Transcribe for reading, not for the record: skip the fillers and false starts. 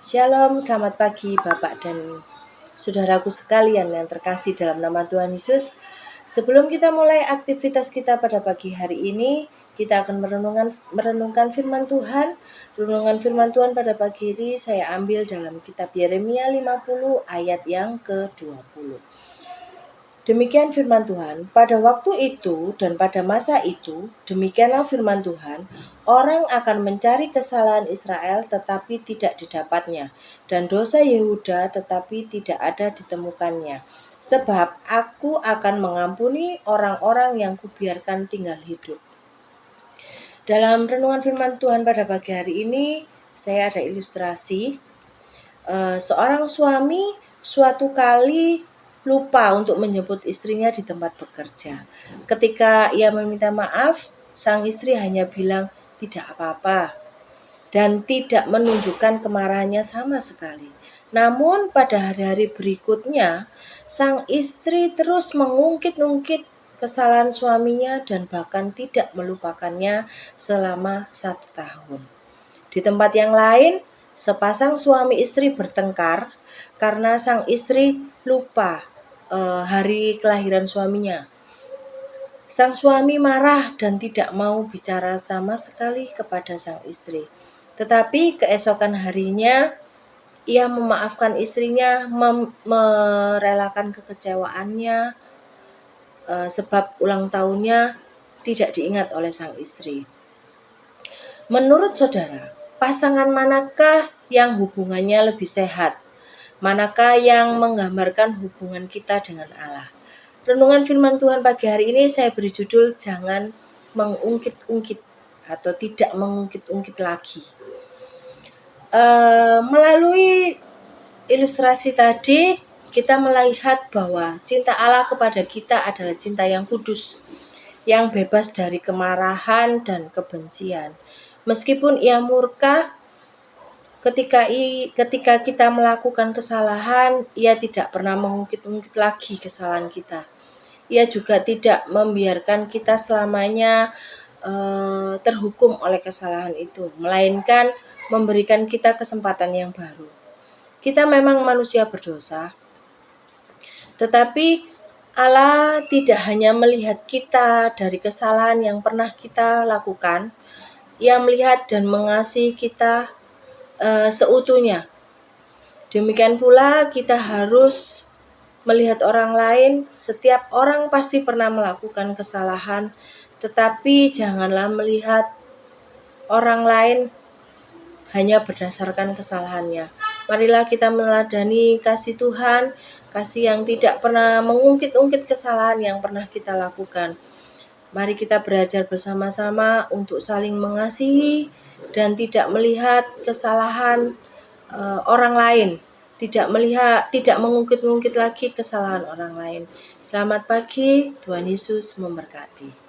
Shalom, selamat pagi Bapak dan saudaraku sekalian yang terkasih dalam nama Tuhan Yesus. Sebelum kita mulai aktivitas kita pada pagi hari ini, kita akan merenungkan firman Tuhan. Renungan firman Tuhan pada pagi ini saya ambil dalam kitab Yeremia 50 ayat yang ke-20. Demikian firman Tuhan, pada waktu itu dan pada masa itu, demikianlah firman Tuhan, orang akan mencari kesalahan Israel tetapi tidak didapatnya, dan dosa Yehuda tetapi tidak ada ditemukannya. Sebab aku akan mengampuni orang-orang yang kubiarkan tinggal hidup. Dalam renungan firman Tuhan pada pagi hari ini, saya ada ilustrasi. Seorang suami suatu kali lupa untuk menyebut istrinya di tempat bekerja. Ketika ia meminta maaf, sang istri hanya bilang tidak apa-apa dan tidak menunjukkan kemarahannya sama sekali. Namun pada hari-hari berikutnya, sang istri terus mengungkit-ungkit kesalahan suaminya dan bahkan tidak melupakannya selama 1 tahun. Di tempat yang lain, sepasang suami istri bertengkar karena sang istri lupa hari kelahiran suaminya. Sang suami marah dan tidak mau bicara sama sekali kepada sang istri. Tetapi keesokan harinya, ia memaafkan istrinya, merelakan kekecewaannya sebab ulang tahunnya tidak diingat oleh sang istri. Menurut saudara, pasangan manakah yang hubungannya lebih sehat? Manakah yang menggambarkan hubungan kita dengan Allah? Renungan firman Tuhan pagi hari ini saya beri judul jangan mengungkit-ungkit atau tidak mengungkit-ungkit lagi. Melalui ilustrasi tadi kita melihat bahwa cinta Allah kepada kita adalah cinta yang kudus, yang bebas dari kemarahan dan kebencian. Meskipun ia murka, ketika kita melakukan kesalahan, ia tidak pernah mengungkit-ungkit lagi kesalahan kita. Ia juga tidak membiarkan kita selamanya terhukum oleh kesalahan itu, melainkan memberikan kita kesempatan yang baru. Kita memang manusia berdosa, tetapi Allah tidak hanya melihat kita dari kesalahan yang pernah kita lakukan, Ia melihat dan mengasihi kita seutuhnya. Demikian pula kita harus melihat orang lain. Setiap orang pasti pernah melakukan kesalahan, tetapi janganlah melihat orang lain hanya berdasarkan kesalahannya. Marilah kita meneladani kasih Tuhan, kasih yang tidak pernah mengungkit-ungkit kesalahan yang pernah kita lakukan. Mari kita belajar bersama-sama untuk saling mengasihi dan tidak melihat kesalahan orang lain, tidak mengungkit-ungkit lagi kesalahan orang lain. Selamat pagi, Tuhan Yesus memberkati.